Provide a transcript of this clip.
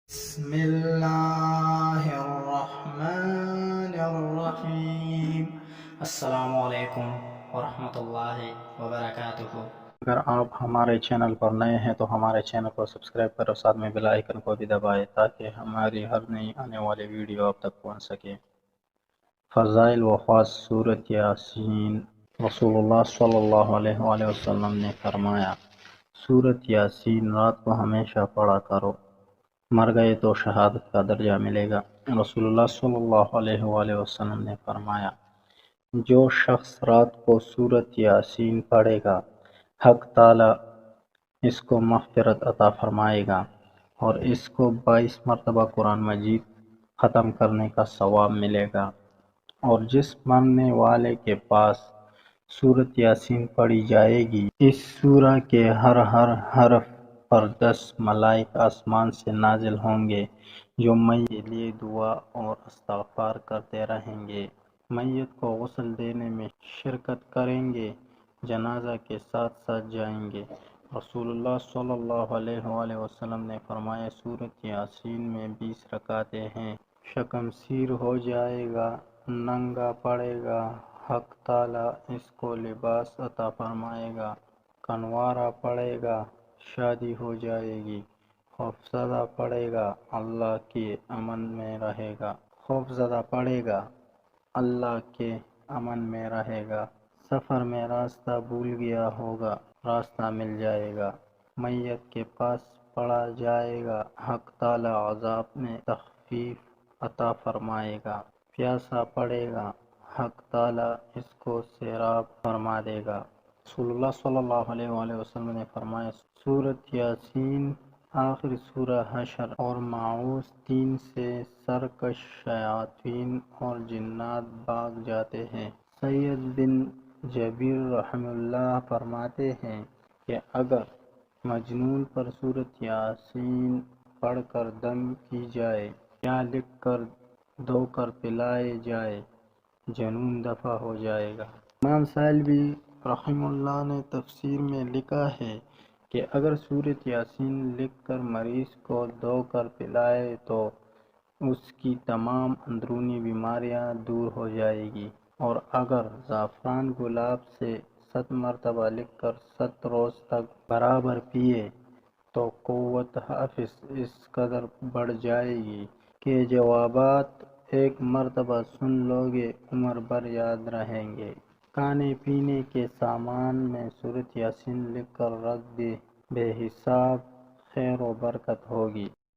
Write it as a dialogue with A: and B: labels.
A: بسم اللہ الرحمن الرحیم۔ السلام علیکم ورحمۃ اللہ وبرکاتہ۔ اگر آپ ہمارے چینل پر نئے ہیں تو ہمارے چینل کو سبسکرائب کرو، ساتھ میں بیل آئیکن کو بھی دبائیں تاکہ ہماری ہر نئی آنے والی ویڈیو آپ تک پہنچ سکے۔ فضائل و خواص سورۃ یاسین۔ رسول اللہ صلی اللہ علیہ وآلہ وسلم نے فرمایا، سورۃ یاسین رات کو ہمیشہ پڑھا کرو، مر گئے تو شہادت کا درجہ ملے گا۔ رسول اللہ صلی اللہ علیہ وآلہ وسلم نے فرمایا، جو شخص رات کو سورۃ یاسین پڑھے گا، حق تعالی اس کو مغفرت عطا فرمائے گا اور اس کو 22 مرتبہ قرآن مجید ختم کرنے کا ثواب ملے گا، اور جس مرنے والے کے پاس سورۃ یاسین پڑھی جائے گی، اس سورہ کے ہر حرف پر 10 ملائک آسمان سے نازل ہوں گے جو میت کے لیے دعا اور استغفار کرتے رہیں گے، میت کو غسل دینے میں شرکت کریں گے، جنازہ کے ساتھ ساتھ جائیں گے۔ رسول اللہ صلی اللہ علیہ وآلہ وسلم نے فرمایا، سورۃ یاسین میں 20 رکعتیں ہیں، شکمسیر ہو جائے گا، ننگا پڑے گا، حق تعالی اس کو لباس عطا فرمائے گا، کنوارہ پڑے گا، شادی ہو جائے گی، خوفزدہ پڑے گا، اللہ کے امن میں رہے گا، خوفزدہ پڑے گا، اللہ کے امن میں رہے گا، سفر میں راستہ بھول گیا ہوگا، راستہ مل جائے گا، میت کے پاس پڑھا جائے گا، حق تعالی عذاب میں تخفیف عطا فرمائے گا، پیاسا پڑے گا، حق تعالی اس کو سیراب فرما دے گا۔ رسول اللہ صلی اللہ علیہ وآلہ وسلم نے فرمایا، سورۃ یاسین آخر سورہ حشر اور ماعوذ 3 سے سرکش شیاطین اور جنات بھاگ جاتے ہیں۔ سید بن جبیر رحمہ اللہ فرماتے ہیں کہ اگر مجنون پر سورۃ یاسین پڑھ کر دم کی جائے یا لکھ کر دھو کر پلائے جائے، جنون دفع ہو جائے گا۔ امام سالبی رحمہ اللہ نے تفسیر میں لکھا ہے کہ اگر سورۃ یاسین لکھ کر مریض کو دھو کر پلائے تو اس کی تمام اندرونی بیماریاں دور ہو جائے گی، اور اگر زعفران گلاب سے 7 مرتبہ لکھ کر 7 روز تک برابر پیے تو قوت حافظ اس قدر بڑھ جائے گی کہ جوابات ایک مرتبہ سن لوگے عمر بھر یاد رہیں گے۔ کھانے پینے کے سامان میں سورۃ یاسین لکھ کر رکھ دے، بے حساب خیر و برکت ہوگی۔